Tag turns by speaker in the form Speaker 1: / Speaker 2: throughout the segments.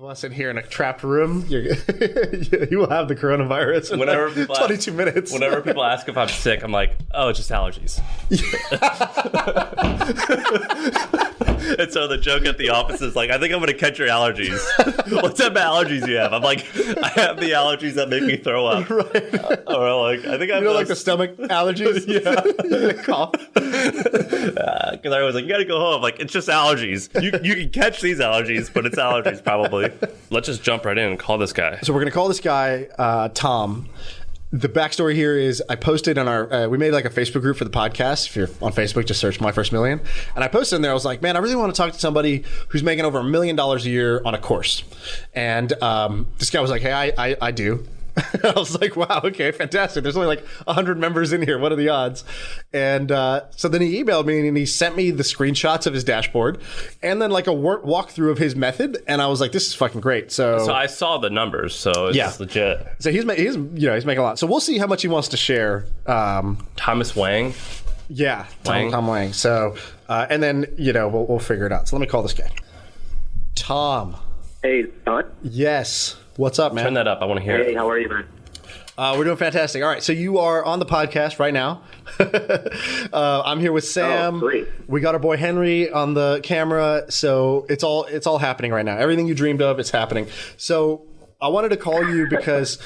Speaker 1: Us in here in a trapped room, you will have the coronavirus in
Speaker 2: Whenever
Speaker 1: like 22 minutes.
Speaker 2: Whenever people ask if I'm sick, I'm like, oh, it's just allergies. And so the joke at the office is like, I think I'm going to catch your allergies. What type of allergies you have? I'm like, I have the allergies that make me throw up.
Speaker 1: Right.
Speaker 2: Or like, I think I have
Speaker 1: like the stomach allergies?
Speaker 2: Yeah.
Speaker 1: Cough.
Speaker 2: Because I was like, you got to go home. Like, it's just allergies. You can catch these allergies, but it's allergies probably. Let's just jump right in and call this guy.
Speaker 1: So we're going to call this guy Tom. The backstory here is I posted on our, we made like a Facebook group for the podcast. If you're on Facebook, just search My First Million. And I posted in there, I was like, man, I really want to talk to somebody who's making over $1 million a year on a course. And this guy was like, hey, I do. I was like, wow, okay, fantastic. There's only like 100 members in here. What are the odds? And so then he emailed me and he sent me the screenshots of his dashboard and then like a walkthrough of his method. And I was like, this is fucking great. So
Speaker 2: I saw the numbers, so it's legit.
Speaker 1: So he's making a lot. So we'll see how much he wants to share.
Speaker 2: Thomas Wang.
Speaker 1: Yeah,
Speaker 2: Wang.
Speaker 1: Tom Wang. So and then we'll figure it out. So let me call this guy. Tom.
Speaker 3: Hey, Don.
Speaker 1: Yes. What's up, man?
Speaker 2: Turn that up. I want to hear it.
Speaker 3: Hey, how are you, man?
Speaker 1: We're doing fantastic. All right, so you are on the podcast right now. I'm here with Sam.
Speaker 3: Oh, sweet.
Speaker 1: We got our boy Henry on the camera, so it's all happening right now. Everything you dreamed of, it's happening. So I wanted to call you because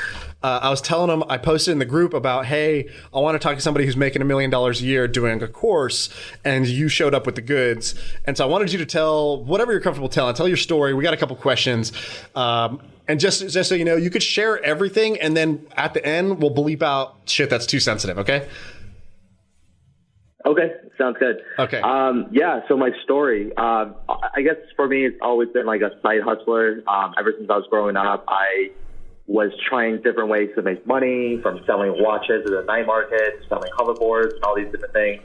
Speaker 1: I was telling him, I posted in the group about, hey, I want to talk to somebody who's making $1 million a year doing a course, and you showed up with the goods. And so I wanted you to tell whatever you're comfortable telling. Tell your story. We got a couple questions. And just so you know, you could share everything, and then at the end, we'll bleep out shit that's too sensitive, okay?
Speaker 3: Okay, sounds good.
Speaker 1: Okay.
Speaker 3: So my story, I guess for me, it's always been like a side hustler. Ever since I was growing up, I was trying different ways to make money, from selling watches at the night market, selling hoverboards, and all these different things.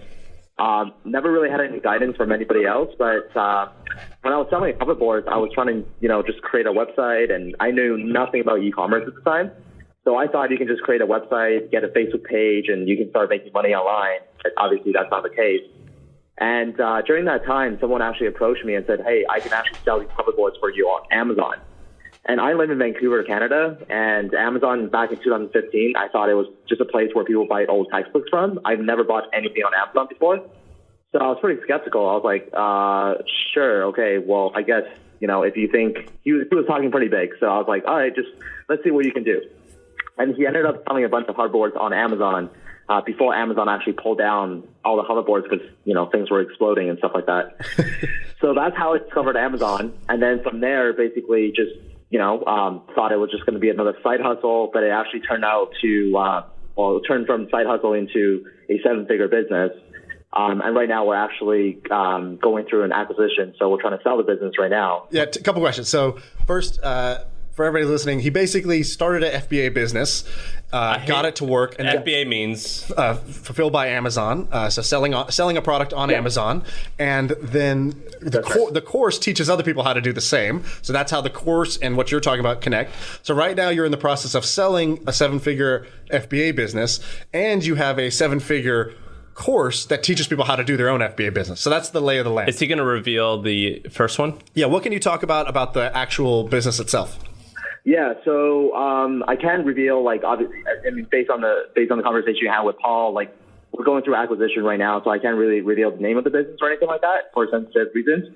Speaker 3: Never really had any guidance from anybody else, but when I was selling hoverboards, I was trying to, just create a website, and I knew nothing about e-commerce at the time. So I thought you can just create a website, get a Facebook page, and you can start making money online. But obviously, that's not the case. And during that time, someone actually approached me and said, hey, I can actually sell these hoverboards for you on Amazon. And I live in Vancouver, Canada, and Amazon back in 2015, I thought it was just a place where people buy old textbooks from. I've never bought anything on Amazon before. So I was pretty skeptical. I was like, sure, okay, well, I guess, if you think, he was talking pretty big. So I was like, all right, just let's see what you can do. And he ended up selling a bunch of hoverboards on Amazon before Amazon actually pulled down all the hoverboards because, things were exploding and stuff like that. So that's how I discovered Amazon. And then from there, basically just, thought it was just going to be another side hustle, but it actually turned out to, it turned from side hustle into a 7-figure business. And right now we're actually going through an acquisition. So we're trying to sell the business right now.
Speaker 1: Yeah, a couple questions. So first, for everybody listening, he basically started an FBA business, got it to work. And
Speaker 2: FBA means
Speaker 1: fulfilled by Amazon, so selling a product on Amazon, and then the course teaches other people how to do the same. So that's how the course and what you're talking about connect. So right now you're in the process of selling a 7-figure FBA business, and you have a 7-figure course that teaches people how to do their own FBA business. So that's the lay of the land.
Speaker 2: Is he going to reveal the first one?
Speaker 1: Yeah. What can you talk about the actual business itself?
Speaker 3: Yeah, so I can reveal, obviously, based on the conversation you had with Paul, we're going through acquisition right now, so I can't really reveal the name of the business or anything like that for sensitive reasons.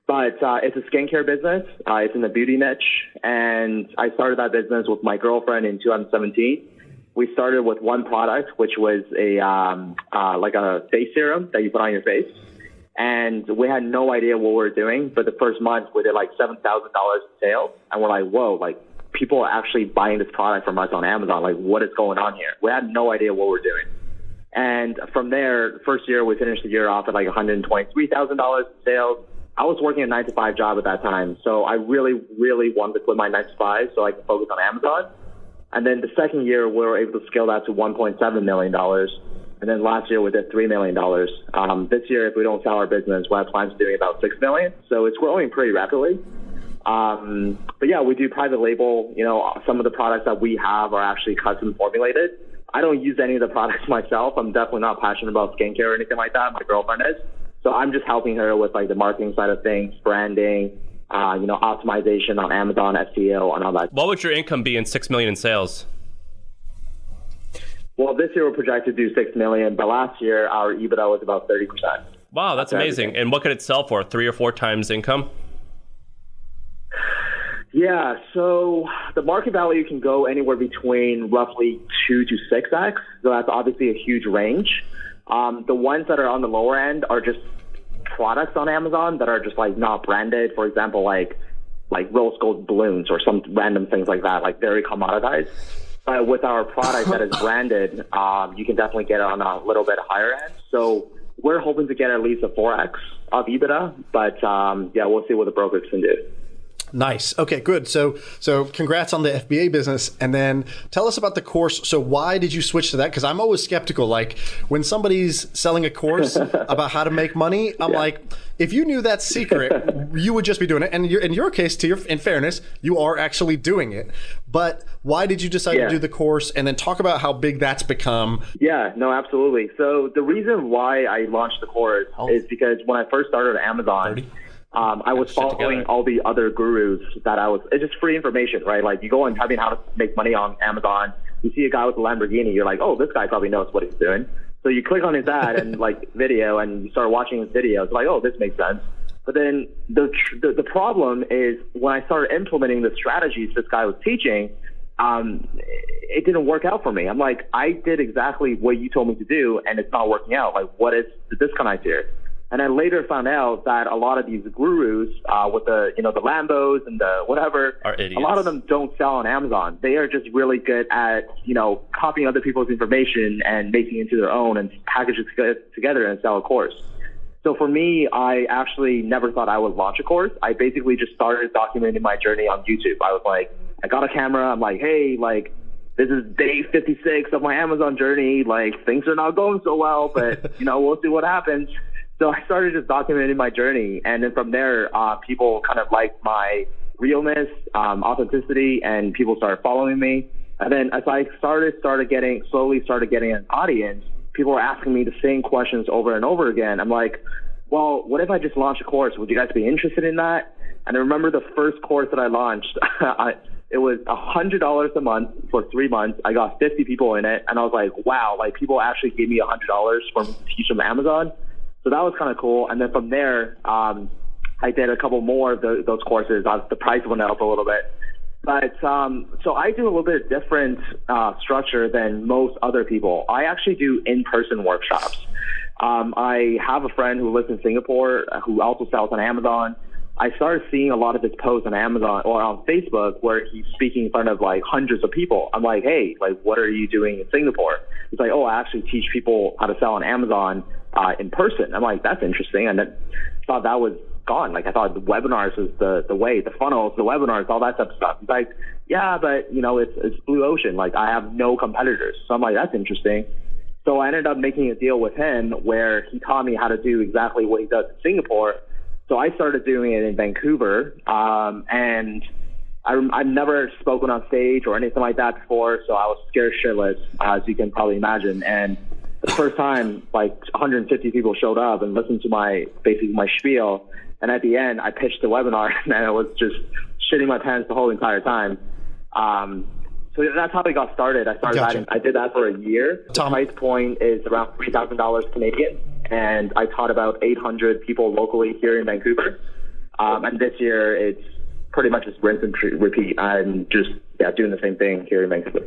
Speaker 3: But it's a skincare business. It's in the beauty niche, and I started that business with my girlfriend in 2017. We started with one product, which was a face serum that you put on your face. And we had no idea what we were doing, but the first month we did $7,000 in sales, and we're like, whoa, people are actually buying this product from us on Amazon. What is going on here? We had no idea what we're doing. And from there, first year, we finished the year off at $123,000 in sales. I was working a 9-to-5 job at that time, so I really, really wanted to quit my 9-to-5 so I could focus on Amazon. And then the second year, we were able to scale that to $1.7 million. And then last year, we did $3 million. This year, if we don't sell our business, we have plans to doing about $6 million. So it's growing pretty rapidly. But yeah, we do private label. Some of the products that we have are actually custom formulated. I don't use any of the products myself. I'm definitely not passionate about skincare or anything like that. My girlfriend is. So I'm just helping her with the marketing side of things, branding, optimization on Amazon, SEO, and all that.
Speaker 2: What would your income be in 6 million in sales?
Speaker 3: Well, this year we're projected to do 6 million, but last year our EBITDA was about 30%.
Speaker 2: Wow, that's amazing.
Speaker 3: Everything.
Speaker 2: And what could it sell for? 3 or 4 times income?
Speaker 3: Yeah, so the market value can go anywhere between roughly 2 to 6x. So that's obviously a huge range. The ones that are on the lower end are just products on Amazon that are just like not branded. For example, like rose gold balloons or some random things like that, like very commoditized. But with our product that is branded, you can definitely get it on a little bit higher end. So we're hoping to get at least a 4x of EBITDA, but we'll see what the brokers can do.
Speaker 1: Nice. Okay, good. So congrats on the FBA business. And then tell us about the course. So why did you switch to that? Because I'm always skeptical. Like when somebody's selling a course about how to make money, I'm like, if you knew that secret, you would just be doing it. And in your case, in fairness, you are actually doing it. But why did you decide to do the course? And then talk about how big that's become.
Speaker 3: Yeah, no, absolutely. So the reason why I launched the course is because when I first started at Amazon, I was following all the other gurus it's just free information, right? Like you go and type in how to make money on Amazon. You see a guy with a Lamborghini. You're like, oh, this guy probably knows what he's doing. So you click on his ad and video and you start watching his videos. Like, oh, this makes sense. But then the problem is when I started implementing the strategies this guy was teaching, it didn't work out for me. I'm like, I did exactly what you told me to do and it's not working out. Like, what is the disconnect here? And I later found out that a lot of these gurus with the Lambos and the whatever,
Speaker 2: are idiots.
Speaker 3: A lot of them don't sell on Amazon. They are just really good at, copying other people's information and making it into their own and package it together and sell a course. So for me, I actually never thought I would launch a course. I basically just started documenting my journey on YouTube. I was like, I got a camera. I'm like, hey, this is day 56 of my Amazon journey. Like things are not going so well, but we'll see what happens. So I started just documenting my journey, and then from there, people kind of liked my realness, authenticity, and people started following me. And then as I slowly started getting an audience, people were asking me the same questions over and over again. I'm like, well, what if I just launch a course? Would you guys be interested in that? And I remember the first course that I launched, it was $100 a month for 3 months. I got 50 people in it, and I was like, wow, people actually gave me $100 for me to teach them Amazon. So that was kind of cool. And then from there, I did a couple more of those courses. The price went up a little bit. But so I do a little bit different structure than most other people. I actually do in-person workshops. I have a friend who lives in Singapore who also sells on Amazon. I started seeing a lot of his posts on Amazon or on Facebook where he's speaking in front of hundreds of people. I'm like, hey, what are you doing in Singapore? He's like, oh, I actually teach people how to sell on Amazon in person. I'm like, that's interesting. And I thought that was gone. I thought the webinars was the way, the funnels, the webinars, all that type of stuff. He's like, yeah, but it's blue ocean. I have no competitors. So I'm like, that's interesting. So I ended up making a deal with him where he taught me how to do exactly what he does in Singapore. So I started doing it in Vancouver, and I've never spoken on stage or anything like that before, so I was scared shitless, as you can probably imagine. And the first time, 150 people showed up and listened to my spiel, and at the end, I pitched the webinar, and I was just shitting my pants the whole entire time. So that's how I got started. I did that for a year. The price point is around $3,000 Canadian. And I taught about 800 people locally here in Vancouver. And this year, it's pretty much just rinse and repeat. I'm just doing the same thing here in Vancouver.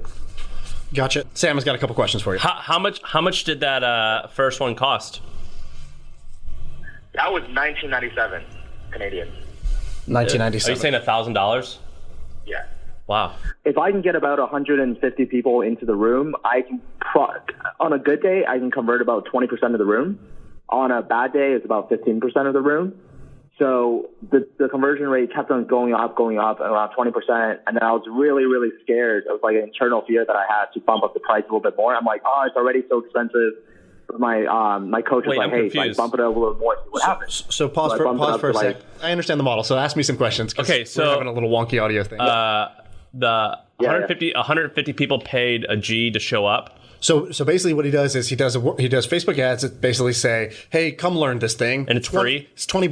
Speaker 1: Gotcha. Sam has got a couple questions for you.
Speaker 2: How much did that first one cost?
Speaker 3: That was $19.97 Canadian.
Speaker 1: $19.97.
Speaker 2: Are you saying $1,000?
Speaker 3: Yeah.
Speaker 2: Wow.
Speaker 3: If I can get about 150 people into the room, I can on a good day, I can convert about 20% of the room. On a bad day, it's about 15% of the room. So the conversion rate kept on going up around 20%. And then I was really, really scared. It was an internal fear that I had to bump up the price a little bit more. I'm like, oh, it's already so expensive. My coach was like, hey, bump it up a little more, see what happens.
Speaker 1: So pause for a sec. I understand the model. So ask me some questions.
Speaker 2: Okay, so
Speaker 1: we're having a little wonky audio thing.
Speaker 3: Yeah,
Speaker 2: 150 people paid a G to show up.
Speaker 1: So basically, what he does is he does Facebook ads that basically say, "Hey, come learn this thing,
Speaker 2: And it's free?
Speaker 1: It's $20.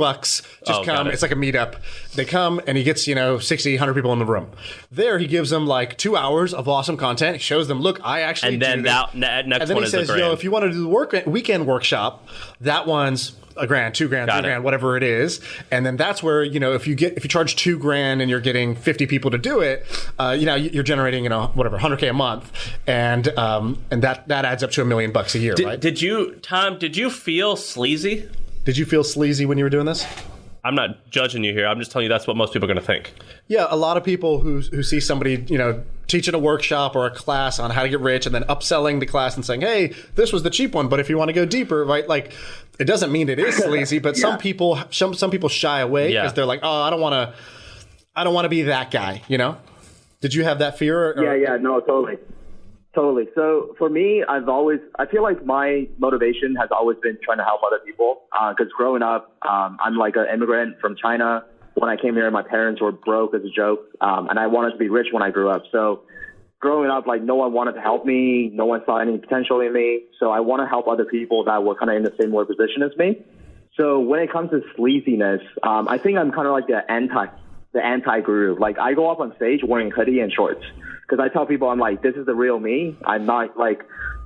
Speaker 1: Just come.
Speaker 2: got it.
Speaker 1: It's like a meetup. They come, and he gets 60, 100 people in the room. There, he gives them like 2 hours of awesome content. He shows them, look, I actually
Speaker 2: And then
Speaker 1: do this.
Speaker 2: that next
Speaker 1: and then
Speaker 2: one
Speaker 1: he
Speaker 2: is
Speaker 1: says,
Speaker 2: a grand.
Speaker 1: if you want to do the weekend workshop, that one's $1,000, $2,000,
Speaker 2: Got it.
Speaker 1: $3,000, whatever it is. And then that's where, if you charge $2,000 and you're getting 50 people to do it, you're generating, whatever, $100K a month. And that adds up to $1 million a year, right?
Speaker 2: Did you feel sleazy?
Speaker 1: Did you feel sleazy when you were doing this?
Speaker 2: I'm not judging you here. I'm just telling you that's what most people are going to think.
Speaker 1: Yeah, a lot of people who see somebody, teaching a workshop or a class on how to get rich and then upselling the class and saying, hey, this was the cheap one, but if you want to go deeper, right? Like, it doesn't mean it is sleazy, but some people shy away because they're like, oh, I don't want to be that guy, Did you have that fear?
Speaker 3: Yeah, no, totally. So for me, I feel like my motivation has always been trying to help other people. Because growing up, I'm like an immigrant from China. When I came here, my parents were broke as a joke. And I wanted to be rich when I grew up. So growing up, like no one wanted to help me. No one saw any potential in me. So I want to help other people that were kind of in the same position as me. So when it comes to sleaziness, I think I'm kind of like the anti-guru. Like I go up on stage wearing hoodie and shorts. Because I tell people, I'm like, this is the real me. I'm not like,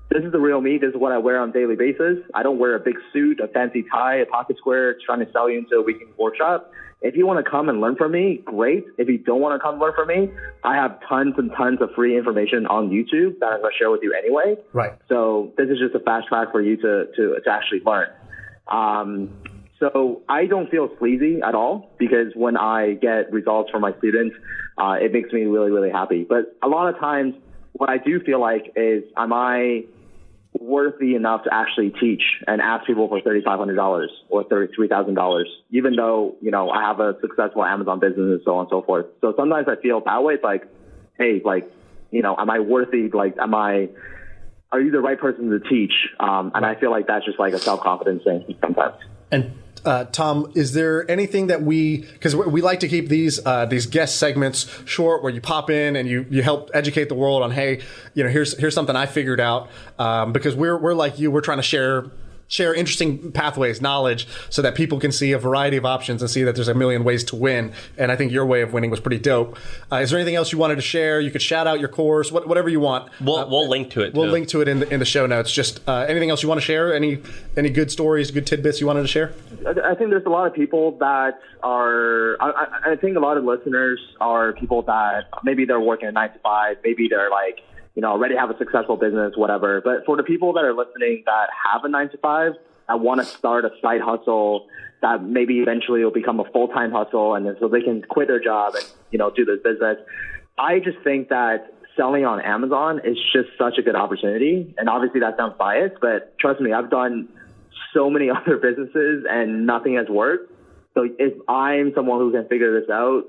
Speaker 3: this is the real me. This is what I wear on a daily basis. I don't wear a big suit, a fancy tie, a pocket square, trying to sell you into a weekend workshop. If you want to come and learn from me, great. If you don't want to come learn from me, I have tons and tons of free information on YouTube that I'm going to share with you anyway.
Speaker 1: Right.
Speaker 3: So this is just a fast track for you to actually learn. So I don't feel sleazy at all because when I get results from my students, it makes me really, really happy. But a lot of times what I do feel like is, am I worthy enough to actually teach and ask people for $3,500 or $33,000, even though, I have a successful Amazon business and so on and so forth. So sometimes I feel that way. It's like, hey, am I worthy? Like, are you the right person to teach? And I feel like that's just like a self-confidence thing sometimes.
Speaker 1: And Tom, is there anything that because we like to keep these guest segments short, where you pop in and you help educate the world on, hey, here's something I figured out, because we're like you, we're trying to share interesting pathways, knowledge, so that people can see a variety of options and see that there's a million ways to win. And I think your way of winning was pretty dope. Is there anything else you wanted to share? You could shout out your course, whatever you want.
Speaker 2: We'll link to it.
Speaker 1: We'll link to it in the show notes. Just anything else you want to share? Any good stories, good tidbits you wanted to share?
Speaker 3: I think there's a lot of people that are. I think a lot of listeners are people that maybe they're working a 9 to 5. Maybe they're like, already have a successful business, whatever. But for the people that are listening that have a 9 to 5, I want to start a side hustle that maybe eventually will become a full-time hustle, and then so they can quit their job and, do this business. I just think that selling on Amazon is just such a good opportunity. And obviously that sounds biased, but trust me, I've done so many other businesses and nothing has worked. So if I'm someone who can figure this out,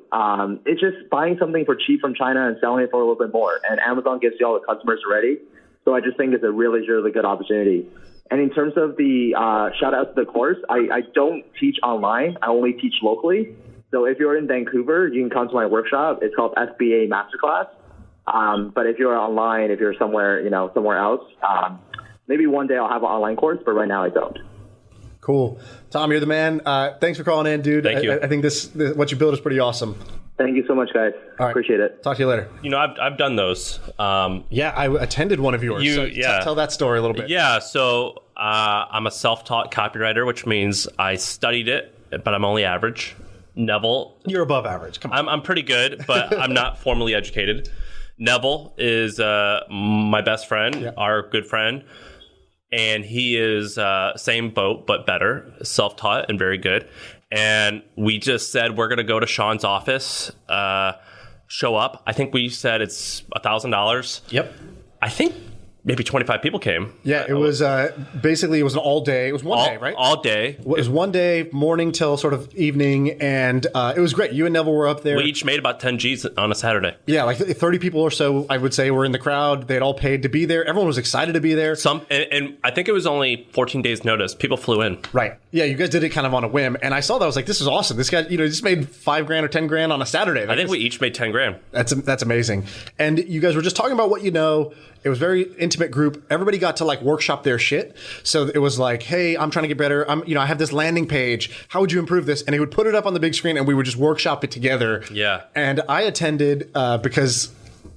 Speaker 3: it's just buying something for cheap from China and selling it for a little bit more. And Amazon gives you all the customers already. So I just think it's a really, really good opportunity. And in terms of the shout out to the course, I don't teach online. I only teach locally. So if you're in Vancouver, you can come to my workshop. It's called FBA Masterclass. But if you're online, if you're somewhere else, maybe one day I'll have an online course, but right now I don't.
Speaker 1: Cool. Tom, you're the man. Thanks for calling in, dude.
Speaker 2: Thank you.
Speaker 1: I think this what you built is pretty awesome.
Speaker 3: Thank you so much, guys.
Speaker 1: All right.
Speaker 3: Appreciate it.
Speaker 1: Talk to you later.
Speaker 2: I've done those.
Speaker 1: Yeah, I attended one of yours. Tell that story a little bit.
Speaker 2: Yeah, so I'm a self-taught copywriter, which means I studied it, but I'm only average. Neville.
Speaker 1: You're above average. Come on.
Speaker 2: I'm pretty good, but I'm not formally educated. Neville is my best friend, our good friend. And he is same boat, but better, self-taught and very good. And we just said, we're going to go to Sean's office, show up. I think we said it's $1,000.
Speaker 1: Yep.
Speaker 2: I think maybe 25 people came.
Speaker 1: Yeah, it was basically it was an all day. It was one day, right?
Speaker 2: All day.
Speaker 1: It was one day, morning till sort of evening, and it was great. You and Neville were up there.
Speaker 2: We each made about 10 G's on a Saturday.
Speaker 1: Yeah, like 30 people or so, I would say, were in the crowd. They'd all paid to be there. Everyone was excited to be there.
Speaker 2: And I think it was only 14 days notice. People flew in.
Speaker 1: Right. Yeah, you guys did it kind of on a whim, and I saw that. I was like, this is awesome. This guy, just made $5,000 or $10,000 on a Saturday.
Speaker 2: I think we each made $10,000.
Speaker 1: That's amazing. And you guys were just talking about what you know. It was a very intimate group. Everybody got to like workshop their shit. So it was like, hey, I'm trying to get better. I have this landing page. How would you improve this? And he would put it up on the big screen and we would just workshop it together.
Speaker 2: Yeah.
Speaker 1: And I attended because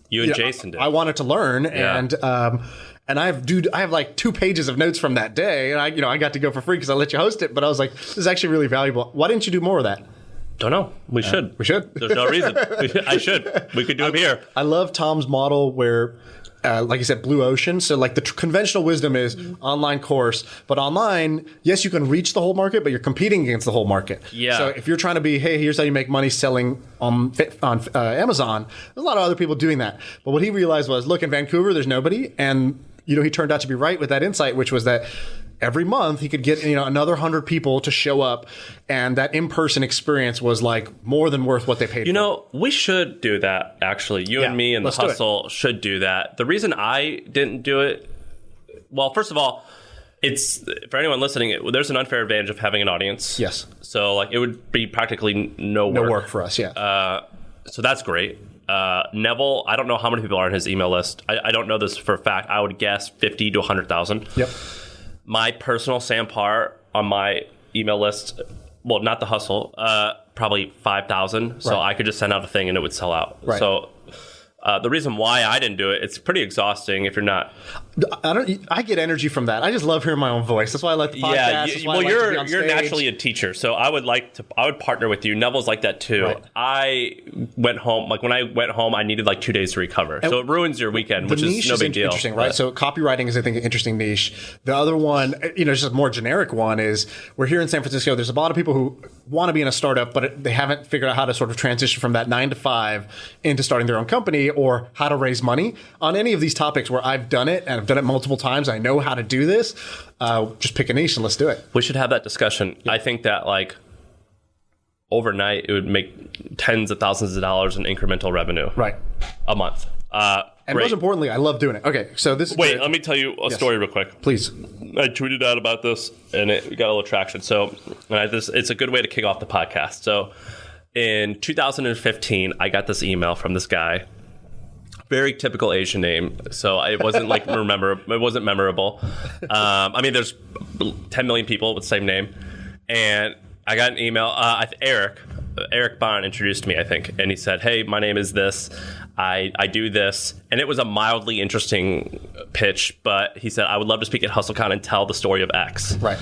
Speaker 2: you and Jason did.
Speaker 1: I wanted to learn.
Speaker 2: Yeah.
Speaker 1: And I have like 2 pages of notes from that day. And I got to go for free because I let you host it. But I was like, this is actually really valuable. Why didn't you do more of that?
Speaker 2: Don't know. We should.
Speaker 1: We should.
Speaker 2: There's no reason. I should. We could do it here.
Speaker 1: I love Tom's model where, like you said, blue ocean. So like the conventional wisdom is online course, but online, yes, you can reach the whole market, but you're competing against the whole market.
Speaker 2: Yeah.
Speaker 1: So if you're trying to be, hey, here's how you make money selling on Amazon, there's a lot of other people doing that. But what he realized was, look, in Vancouver, there's nobody. And, he turned out to be right with that insight, which was that every month he could get another 100 people to show up, and that in-person experience was like more than worth what they paid for.
Speaker 2: We should do that, actually. You and me and the Hustle should do that. The reason I didn't do it, well, first of all, it's for anyone listening, there's an unfair advantage of having an audience.
Speaker 1: Yes.
Speaker 2: So like it would be practically no
Speaker 1: work for us. Yeah.
Speaker 2: So that's great. Neville, I don't know how many people are on his email list. I don't know this for a fact. I would guess 50 to 100,000.
Speaker 1: Yep.
Speaker 2: My personal Sam Parr on my email list, well, not the Hustle, probably 5,000. So I could just send out a thing and it would sell out.
Speaker 1: Right.
Speaker 2: So the reason why I didn't do it, it's pretty exhausting if you're not.
Speaker 1: I get energy from that. I just love hearing my own voice. That's why I like the podcast.
Speaker 2: Yeah, you're naturally a teacher, so I would partner with you. Neville's like that too.
Speaker 1: Right.
Speaker 2: I went home, like when I went home, I needed like 2 days to recover. So it ruins your weekend, which is no big deal.
Speaker 1: Interesting, right? So copywriting is, I think, an interesting niche. The other one, just a more generic one is we're here in San Francisco. There's a lot of people who want to be in a startup, but they haven't figured out how to sort of transition from that 9 to 5 into starting their own company, or how to raise money on any of these topics where I've done it and I've done it multiple times. I know how to do this. Just pick a niche and let's do it.
Speaker 2: We should have that discussion. Yeah. I think that like overnight it would make tens of thousands of dollars in incremental revenue.
Speaker 1: Right.
Speaker 2: A month.
Speaker 1: And most importantly, I love doing it. Okay, so this is
Speaker 2: Wait, let me tell you a story real quick.
Speaker 1: Please.
Speaker 2: I tweeted out about this and it got a little traction. So it's a good way to kick off the podcast. So in 2015, I got this email from this guy. Very typical Asian name, so it wasn't like it wasn't memorable. There's 10 million people with the same name, and I got an email. Eric Bond introduced me, I think, and he said, "Hey, my name is this. I do this," and it was a mildly interesting pitch. But he said, "I would love to speak at HustleCon and tell the story of X."
Speaker 1: Right.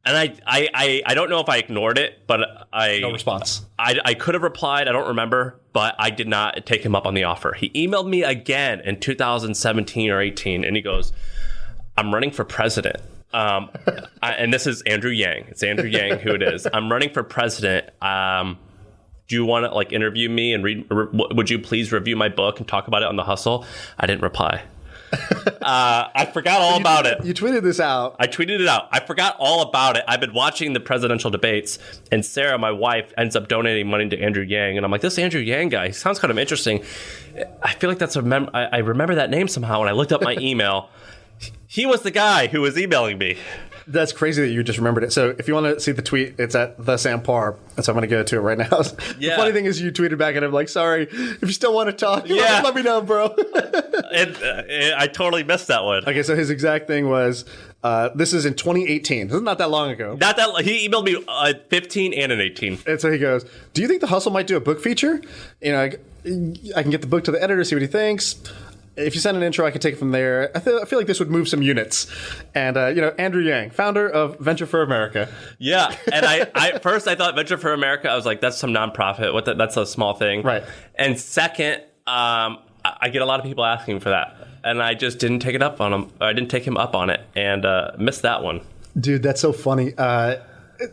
Speaker 2: And I don't know if I ignored it, but
Speaker 1: no response.
Speaker 2: I could have replied. I don't remember, but I did not take him up on the offer. He emailed me again in 2017 or 18, and he goes, "I'm running for president." And this is Andrew Yang. It's Andrew Yang who it is. "I'm running for president. Do you want to like interview me and read? Would you please review my book and talk about it on the Hustle?" I didn't reply. I forgot all about it.
Speaker 1: You tweeted this out.
Speaker 2: I tweeted it out. I forgot all about it. I've been watching the presidential debates, and Sarah, my wife, ends up donating money to Andrew Yang. And I'm like, this Andrew Yang guy, he sounds kind of interesting. I feel like that's I remember that name somehow. When I looked up my email, he was the guy who was emailing me.
Speaker 1: That's crazy that you just remembered it. So if you want to see the tweet, it's at the Sam Parr. And so I'm going to go to it right now.
Speaker 2: Yeah.
Speaker 1: The funny thing is you tweeted back and I'm like, sorry, if you still want to talk, let me know, bro.
Speaker 2: I totally missed that one.
Speaker 1: Okay, so his exact thing was, this is in 2018. This is not that long ago.
Speaker 2: He emailed me 15 and an 18.
Speaker 1: And so he goes, "Do you think the Hustle might do a book feature? I can get the book to the editor, see what he thinks. If you send an intro, I can take it from there. I feel like this would move some units." And, Andrew Yang, founder of Venture for America.
Speaker 2: Yeah. And I first I thought Venture for America, I was like, that's some nonprofit. That's a small thing.
Speaker 1: Right.
Speaker 2: And second, I get a lot of people asking for that. And I just didn't take it up on him. I didn't take him up on it and missed that one.
Speaker 1: Dude, that's so funny.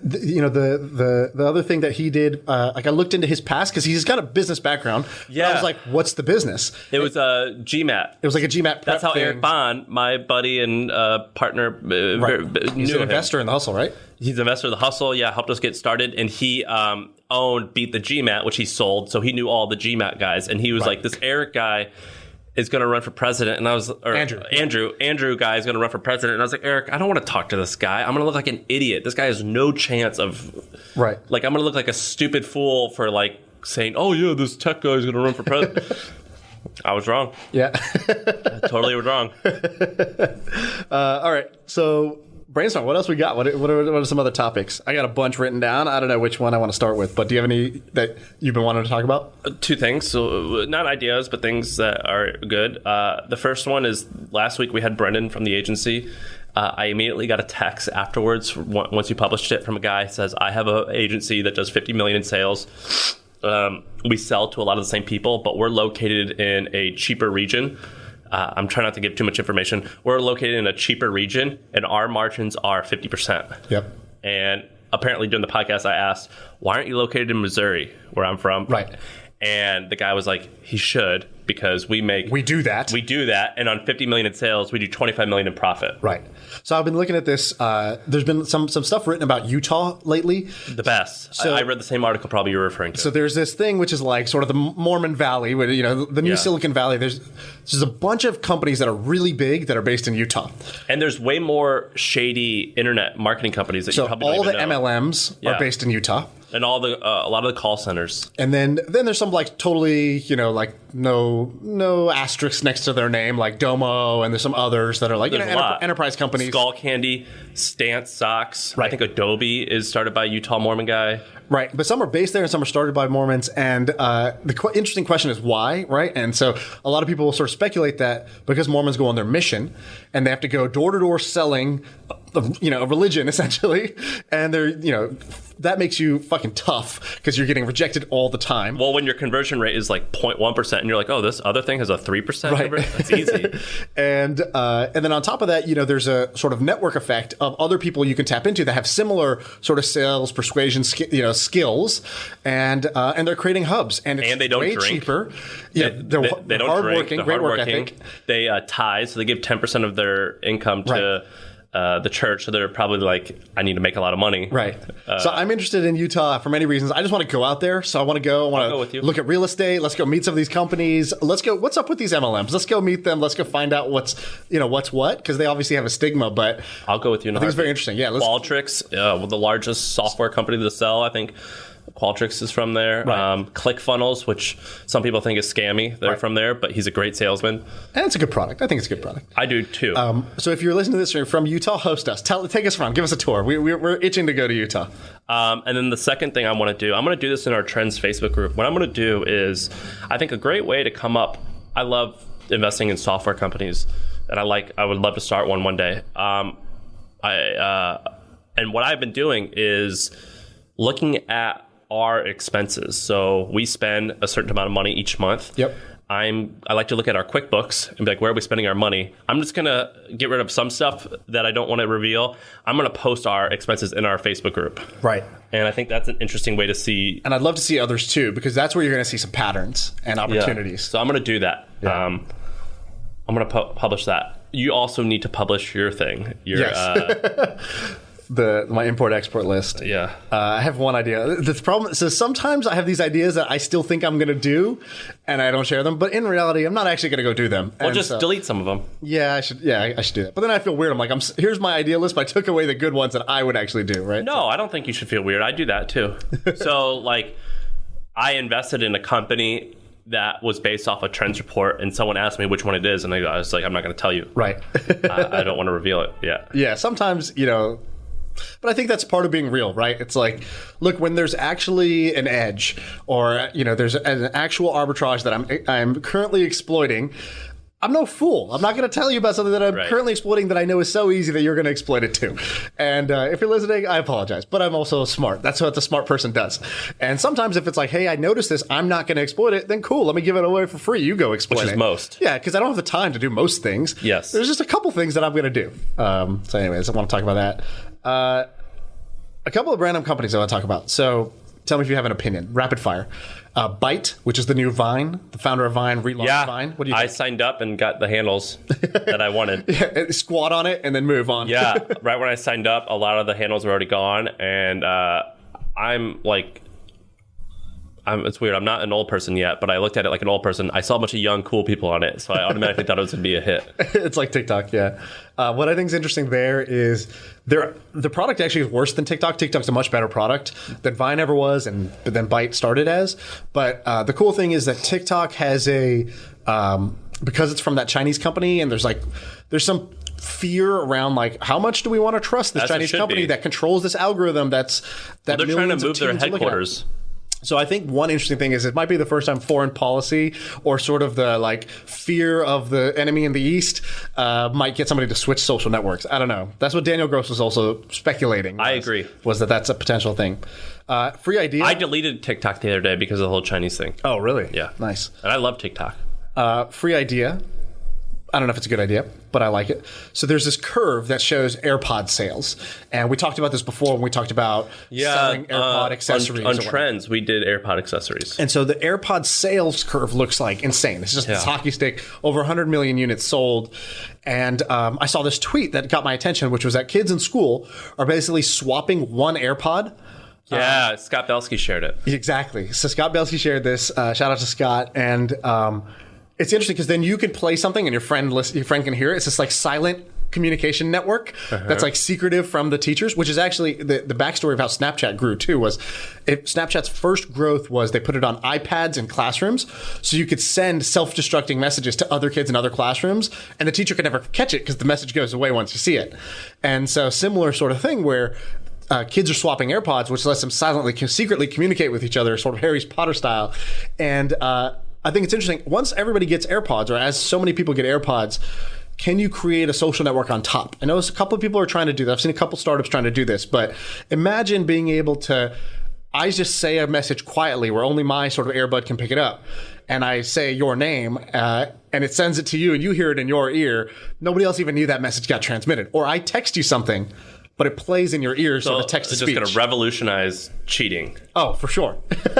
Speaker 1: the other thing that he did, like I looked into his past because he's got a business background.
Speaker 2: Yeah.
Speaker 1: I was like, what's the business?
Speaker 2: It was a GMAT.
Speaker 1: It was like a GMAT prep
Speaker 2: That's how
Speaker 1: thing.
Speaker 2: Eric Bond, my buddy and partner,
Speaker 1: He's an investor in the hustle, right?
Speaker 2: He's an investor in the hustle. Yeah, helped us get started. And he beat the GMAT, which he sold. So he knew all the GMAT guys. And he was like, this Eric guy is going to run for president. And I was, Andrew guy is going to run for president. And I was like, Eric, I don't want to talk to this guy. I'm going to look like an idiot. This guy has no chance of,
Speaker 1: right.
Speaker 2: Like, I'm going to look like a stupid fool for like saying, oh yeah, this tech guy is going to run for president. I was wrong.
Speaker 1: Yeah.
Speaker 2: I totally was wrong.
Speaker 1: All right. So brainstorm. What else we got? What are some other topics? I got a bunch written down. I don't know which one I want to start with, but do you have any that you've been wanting to talk about?
Speaker 2: Two things. So not ideas, but things that are good. The first one is last week we had Brendan from the agency. I immediately got a text afterwards once you published it from a guy who says, I have an agency that does $50 million in sales. We sell to a lot of the same people, but we're located in a cheaper region. I'm trying not to give too much information. We're located in a cheaper region, and our margins are 50%.
Speaker 1: Yep.
Speaker 2: And apparently during the podcast, I asked, why aren't you located in Missouri, where I'm from?
Speaker 1: Right.
Speaker 2: And the guy was like, he should, because we do that. And on 50 million in sales, we do 25 million in profit.
Speaker 1: Right. So I've been looking at this. There's been some stuff written about Utah lately.
Speaker 2: The best.
Speaker 1: So,
Speaker 2: I read the same article probably you're referring to.
Speaker 1: So there's this thing which is like sort of the Mormon Valley, where, the new Silicon Valley. There's a bunch of companies that are really big that are based in Utah.
Speaker 2: And there's way more shady internet marketing companies that you probably don't even know.
Speaker 1: All the MLMs are based in Utah.
Speaker 2: And all the a lot of the call centers.
Speaker 1: And then there's some like totally, like no asterisks next to their name, like Domo, and there's some others that are like enterprise companies.
Speaker 2: Skull Candy, Stance Socks.
Speaker 1: Right.
Speaker 2: I think Adobe is started by a Utah Mormon guy.
Speaker 1: Right, but some are based there and some are started by Mormons. And the interesting question is why, right? And so a lot of people will sort of speculate that because Mormons go on their mission and they have to go door to door selling, a religion essentially, and they're that makes you fucking tough because you're getting rejected all the time.
Speaker 2: Well, when your conversion rate is like 0.1% and you're like, oh, this other thing has a 3%
Speaker 1: right.
Speaker 2: conversion, that's easy.
Speaker 1: And then on top of that, there's a sort of network effect of other people you can tap into that have similar sort of sales persuasion skills, and they're creating hubs, and it's
Speaker 2: they don't
Speaker 1: way
Speaker 2: drink.
Speaker 1: Cheaper.
Speaker 2: They don't
Speaker 1: hardworking,
Speaker 2: drink.
Speaker 1: Great work ethic.
Speaker 2: They tithe, so they give 10% of their income to the church. So they're probably like, I need to make a lot of money.
Speaker 1: Right. So I'm interested in Utah for many reasons. I just want to go out there. So I want to go. I want to look at real estate. Let's go meet some of these companies. Let's go. What's up with these MLMs? Let's go meet them. Let's go find out what's what, because they obviously have a stigma. But
Speaker 2: I'll go with you.
Speaker 1: I think it's very interesting. Yeah.
Speaker 2: Qualtrics, the largest software company to sell, I think. Qualtrics is from there.
Speaker 1: Right.
Speaker 2: ClickFunnels, which some people think is scammy, they're from there, but he's a great salesman.
Speaker 1: And it's a good product. I think it's a good product.
Speaker 2: I do too.
Speaker 1: So if you're listening to this or you're from Utah, host us. Take us around. Give us a tour. We're itching to go to Utah.
Speaker 2: And then the second thing I'm going to do this in our Trends Facebook group. What I'm going to do is, I think a great way to come up, I love investing in software companies, and I would love to start one day. And what I've been doing is looking at our expenses. So we spend a certain amount of money each month.
Speaker 1: Yep.
Speaker 2: I like to look at our QuickBooks and be like, where are we spending our money? I'm just going to get rid of some stuff that I don't want to reveal. I'm going to post our expenses in our Facebook group.
Speaker 1: Right.
Speaker 2: And I think that's an interesting way to see.
Speaker 1: And I'd love to see others too, because that's where you're going to see some patterns and opportunities.
Speaker 2: Yeah. So I'm going to do that. Yeah. I'm going to publish that. You also need to publish your thing.
Speaker 1: Yes. My import-export list.
Speaker 2: Yeah.
Speaker 1: I have one idea. The problem is sometimes I have these ideas that I still think I'm going to do, and I don't share them. But in reality, I'm not actually going to go do them.
Speaker 2: Well, just delete some of them.
Speaker 1: Yeah, I should do that. But then I feel weird. I'm like, here's my idea list, but I took away the good ones that I would actually do, right?
Speaker 2: No, I don't think you should feel weird. I do that too. So, I invested in a company that was based off a trends report, and someone asked me which one it is, and I was like, I'm not going to tell you.
Speaker 1: Right.
Speaker 2: I don't want to reveal it. Yeah. Yeah,
Speaker 1: sometimes, but I think that's part of being real, right? It's like, look, when there's actually an edge, or there's an actual arbitrage that I'm currently exploiting, I'm no fool. I'm not going to tell you about something that I'm currently exploiting that I know is so easy that you're going to exploit it too. And if you're listening, I apologize, but I'm also smart. That's what the smart person does. And sometimes if it's like, hey, I noticed this, I'm not going to exploit it, then cool, let me give it away for free. You go exploit it.
Speaker 2: Which is most.
Speaker 1: Yeah, because I don't have the time to do most things.
Speaker 2: Yes.
Speaker 1: There's just a couple things that I'm going to do. So anyways, I want to talk about that. A couple of random companies I want to talk about. So tell me if you have an opinion. Rapid fire. Byte, which is the new Vine. The founder of Vine relaunched Vine. What do you think?
Speaker 2: I signed up and got the handles that I wanted.
Speaker 1: Yeah, squat on it and then move on.
Speaker 2: Yeah, right when I signed up, a lot of the handles were already gone. And I'm like... it's weird. I'm not an old person yet, but I looked at it like an old person. I saw a bunch of young, cool people on it, so I automatically thought it was going to be a hit.
Speaker 1: It's like TikTok, yeah. What I think is interesting there is the product actually is worse than TikTok. TikTok's a much better product than Vine ever was, and then Byte started as. But the cool thing is that TikTok has because it's from that Chinese company, and there's some fear around like how much do we want to trust this Chinese company that controls this algorithm they're
Speaker 2: trying to move their headquarters.
Speaker 1: So I think one interesting thing is it might be the first time foreign policy or sort of the like fear of the enemy in the East might get somebody to switch social networks. I don't know. That's what Daniel Gross was also speculating.
Speaker 2: I agree.
Speaker 1: Was that's a potential thing. Free idea.
Speaker 2: I deleted TikTok the other day because of the whole Chinese thing.
Speaker 1: Oh, really?
Speaker 2: Yeah.
Speaker 1: Nice.
Speaker 2: And I love TikTok.
Speaker 1: Free idea. I don't know if it's a good idea, but I like it. So there's this curve that shows AirPod sales. And we talked about this before when we talked about selling AirPod accessories.
Speaker 2: On Trends, we did AirPod accessories.
Speaker 1: And so the AirPod sales curve looks like insane. It's just this hockey stick, over 100 million units sold. And I saw this tweet that got my attention, which was that kids in school are basically swapping one AirPod.
Speaker 2: Yeah, Scott Belsky shared it.
Speaker 1: Exactly. So Scott Belsky shared this. Shout out to Scott. And it's interesting because then you can play something and your friend can hear it. It's this like silent communication network that's like secretive from the teachers, which is actually the backstory of how Snapchat grew too. Snapchat's first growth was they put it on iPads in classrooms, so you could send self-destructing messages to other kids in other classrooms, and the teacher could never catch it because the message goes away once you see it. And so similar sort of thing where kids are swapping AirPods, which lets them secretly communicate with each other, sort of Harry Potter style. And I think it's interesting. Once everybody gets AirPods, or as so many people get AirPods, can you create a social network on top? I know a couple of people are trying to do that. I've seen a couple startups trying to do this, but imagine being able to, I just say a message quietly where only my sort of earbud can pick it up. And I say your name, and it sends it to you, and you hear it in your ear. Nobody else even knew that message got transmitted. Or I text you something, but it plays in your ears, so the text to speech.
Speaker 2: It's just going to revolutionize cheating.
Speaker 1: Oh, for sure.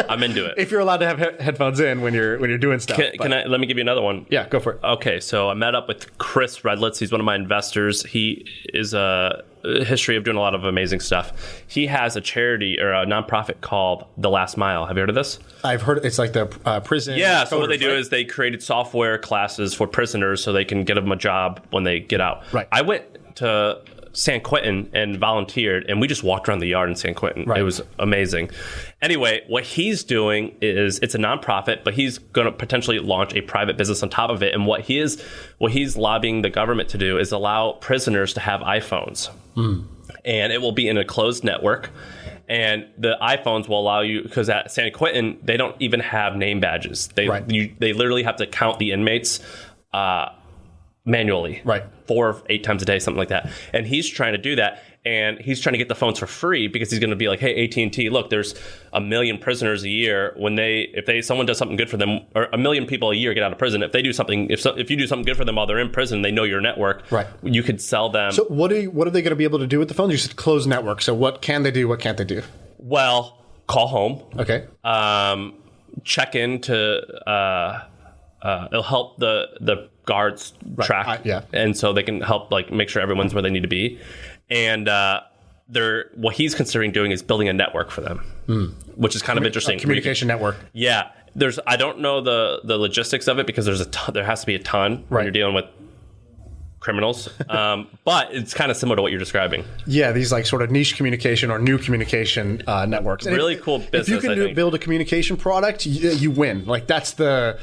Speaker 2: I'm into it.
Speaker 1: If you're allowed to have headphones in when you're doing stuff.
Speaker 2: Let me give you another one?
Speaker 1: Yeah, go for it.
Speaker 2: Okay, so I met up with Chris Redlitz. He's one of my investors. He is a history of doing a lot of amazing stuff. He has a charity or a nonprofit called The Last Mile. Have you heard of this?
Speaker 1: I've heard it's like the prison.
Speaker 2: Yeah, so what they do is they created software classes for prisoners so they can get them a job when they get out.
Speaker 1: Right.
Speaker 2: I went to San Quentin and volunteered, and we just walked around the yard in San Quentin. Right. It was amazing. Anyway, what he's doing is it's a nonprofit, but he's going to potentially launch a private business on top of it. And what he's lobbying the government to do is allow prisoners to have iPhones. And it will be in a closed network. And the iPhones will allow you, because at San Quentin, they don't even have name badges. They literally have to count the inmates manually, 4 or 8 times a day, something like that. And he's trying to do that, and he's trying to get the phones for free because he's going to be like, hey, AT&T, look, there's 1 million prisoners a year. If someone does something good for them, or 1 million people a year get out of prison. If they do something, if you do something good for them while they're in prison, they know your network. Right. You could sell them.
Speaker 1: So what are they going to be able to do with the phones? You said closed network. So what can they do? What can't they do?
Speaker 2: Well, call home.
Speaker 1: Okay.
Speaker 2: Check in to. It'll help the guards track, and so they can help make sure everyone's where they need to be. And what he's considering doing is building a network for them, which is kind of interesting.
Speaker 1: A communication network.
Speaker 2: Yeah, I don't know the logistics of it because there has to be a ton when you're dealing with criminals, but it's kind of similar to what you're describing. Yeah,
Speaker 1: these sort of niche communication or new communication networks. And
Speaker 2: really cool business.
Speaker 1: If you can build a communication product, you win. That's the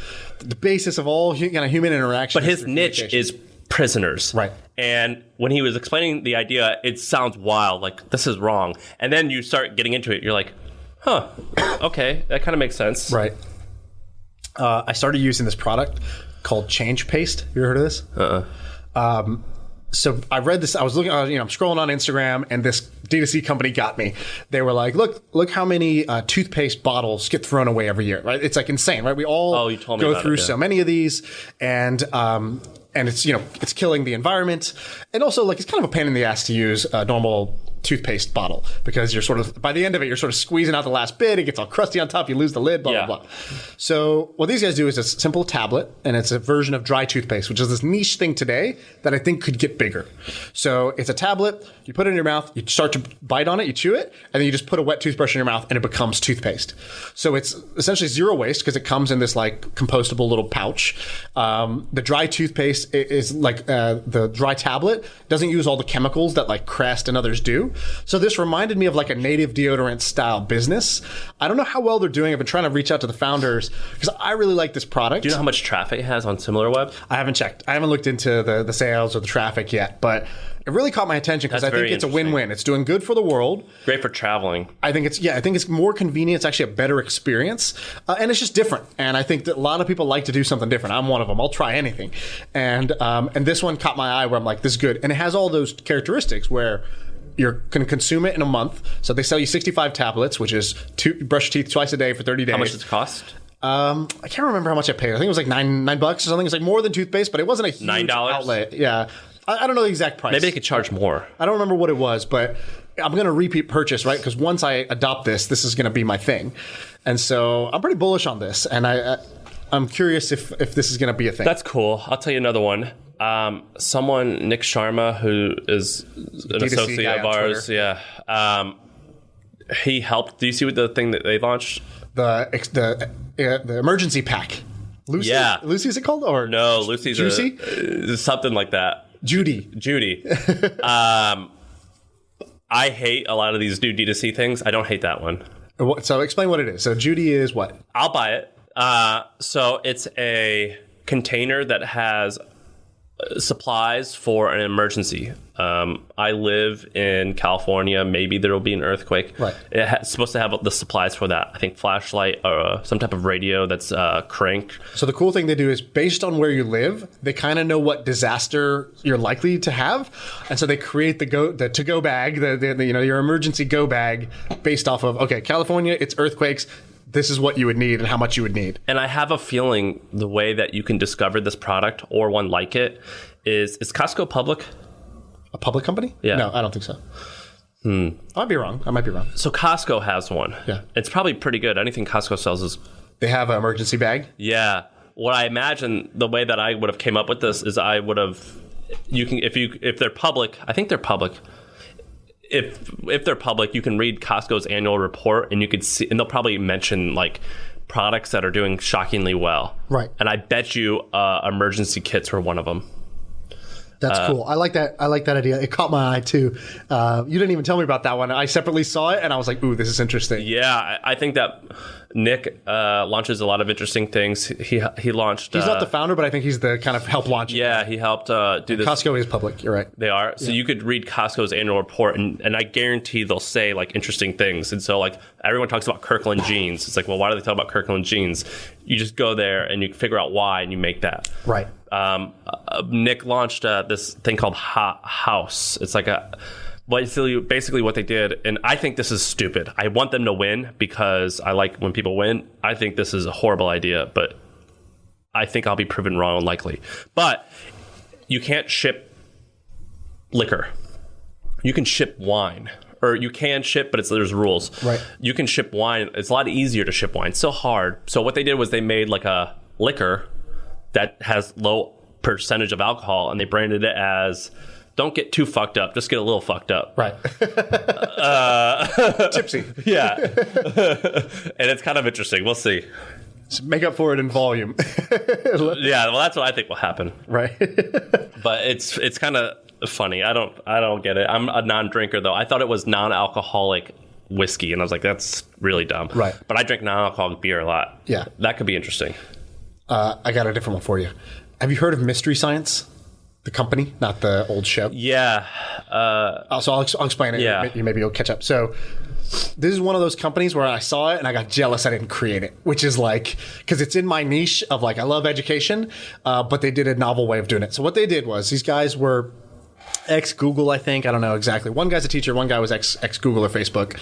Speaker 1: basis of all kind of human interaction.
Speaker 2: But his niche is prisoners,
Speaker 1: right?
Speaker 2: And when he was explaining the idea, it sounds wild, like this is wrong. And then you start getting into it, you're like, huh, okay, that kind of makes sense,
Speaker 1: right? I started using this product called Change Paste. You ever heard of this? So I read this. I was looking. I'm scrolling on Instagram, and this D2C company got me. They were like, "Look how many toothpaste bottles get thrown away every year. Right? It's insane. Right? We all go through so many of these, and it's it's killing the environment, and also it's kind of a pain in the ass to use normal toothpaste bottle, because you're sort of, by the end of it, you're sort of squeezing out the last bit. It gets all crusty on top. You lose the lid, blah, blah, blah. So what these guys do is a simple tablet, and it's a version of dry toothpaste, which is this niche thing today that I think could get bigger. So it's a tablet. You put it in your mouth. You start to bite on it. You chew it. And then you just put a wet toothbrush in your mouth, and it becomes toothpaste. So it's essentially zero waste because it comes in this like compostable little pouch. The dry toothpaste is like the dry tablet doesn't use all the chemicals that like Crest and others do. So this reminded me of like a native deodorant style business. I don't know how well they're doing. I've been trying to reach out to the founders because I really like this product.
Speaker 2: Do you know how much traffic it has on SimilarWeb?
Speaker 1: I haven't checked. I haven't looked into the sales or the traffic yet, but it really caught my attention because I think it's a win-win. It's doing good for the world.
Speaker 2: Great for traveling.
Speaker 1: I think it's more convenient. It's actually a better experience. And it's just different. And I think that a lot of people like to do something different. I'm one of them. I'll try anything. And this one caught my eye where I'm like, this is good. And it has all those characteristics where you're going to consume it in a month. So they sell you 65 tablets, which is brush your teeth twice a day for 30 days.
Speaker 2: How much does it cost?
Speaker 1: I can't remember how much I paid. I think it was like $9 or something. It's like more than toothpaste, but it wasn't a huge
Speaker 2: $9
Speaker 1: outlay. Yeah. I don't know the exact price.
Speaker 2: Maybe they could charge more.
Speaker 1: I don't remember what it was, but I'm going to repeat purchase, right? Because once I adopt this is going to be my thing. And so I'm pretty bullish on this. And I'm curious if this is going to be a thing.
Speaker 2: That's cool. I'll tell you another one. Nick Sharma, who is an
Speaker 1: D2C
Speaker 2: associate of ours.
Speaker 1: Twitter.
Speaker 2: Yeah. He helped. Do you see what the thing that they launched?
Speaker 1: The emergency pack. Lucy?
Speaker 2: Yeah.
Speaker 1: Lucy, is it called? Or
Speaker 2: no, Lucy's
Speaker 1: Juicy?
Speaker 2: Something like that.
Speaker 1: Judy.
Speaker 2: I hate a lot of these new D2C things. I don't hate that one.
Speaker 1: So explain what it is. So Judy is what?
Speaker 2: I'll buy it. So it's a container that has supplies for an emergency. I live in California. Maybe there will be an earthquake.
Speaker 1: Right.
Speaker 2: It's supposed to have the supplies for that. I think flashlight or some type of radio that's crank.
Speaker 1: So the cool thing they do is based on where you live, they kind of know what disaster you're likely to have, and so they create the to-go bag, your emergency go bag based off of California, it's earthquakes. This is what you would need and how much you would need.
Speaker 2: And I have a feeling the way that you can discover this product or one like it is Costco public?
Speaker 1: A public company?
Speaker 2: Yeah.
Speaker 1: No, I don't think so. I might be wrong.
Speaker 2: So Costco has one.
Speaker 1: Yeah.
Speaker 2: It's probably pretty good. Anything Costco sells is...
Speaker 1: They have an emergency bag?
Speaker 2: Yeah. What I imagine, the way that I would have came up with this is I would have... If they're public, I think they're public. If they're public, you can read Costco's annual report and you could see, and they'll probably mention like products that are doing shockingly well.
Speaker 1: Right.
Speaker 2: And I bet you emergency kits were one of them.
Speaker 1: That's cool. I like that. I like that idea. It caught my eye too. You didn't even tell me about that one. I separately saw it and I was like, "Ooh, this is interesting."
Speaker 2: Yeah, I think that Nick launches a lot of interesting things. He launched.
Speaker 1: He's not the founder, but I think he's the kind of help launch.
Speaker 2: Yeah, he helped do this.
Speaker 1: Costco is public. You're right.
Speaker 2: They are. So you could read Costco's annual report, and I guarantee they'll say like interesting things. And so like everyone talks about Kirkland jeans. It's like, well, why do they talk about Kirkland jeans? You just go there and you figure out why, and you make that.
Speaker 1: Right.
Speaker 2: Nick launched this thing called Hot House. It's like basically what they did, and I think this is stupid. I want them to win because I like when people win. I think this is a horrible idea, but I think I'll be proven wrong likely. But you can't ship liquor. You can ship wine. Or you can ship, but there's rules.
Speaker 1: Right.
Speaker 2: You can ship wine. It's a lot easier to ship wine. It's so hard. So what they did was they made like a liquor that has low percentage of alcohol, and they branded it as don't get too fucked up, just get a little fucked up.
Speaker 1: Right. Tipsy.
Speaker 2: Yeah. And it's kind of interesting. We'll see.
Speaker 1: Just make up for it in volume.
Speaker 2: Yeah, well, that's what I think will happen.
Speaker 1: Right.
Speaker 2: But it's kind of funny. I don't get it. I'm a non-drinker though. I thought it was non-alcoholic whiskey, and I was like, that's really dumb.
Speaker 1: Right.
Speaker 2: But I drink non-alcoholic beer a lot.
Speaker 1: Yeah.
Speaker 2: That could be interesting.
Speaker 1: I got a different one for you. Have you heard of Mystery Science? The company, not the old show.
Speaker 2: Yeah.
Speaker 1: So I'll explain it.
Speaker 2: Yeah.
Speaker 1: Maybe you'll catch up. So this is one of those companies where I saw it and I got jealous I didn't create it, which is like, because it's in my niche of like, I love education, but they did a novel way of doing it. So what they did was these guys were ex-Google, I think. I don't know exactly. One guy's a teacher. One guy was ex-Google or Facebook.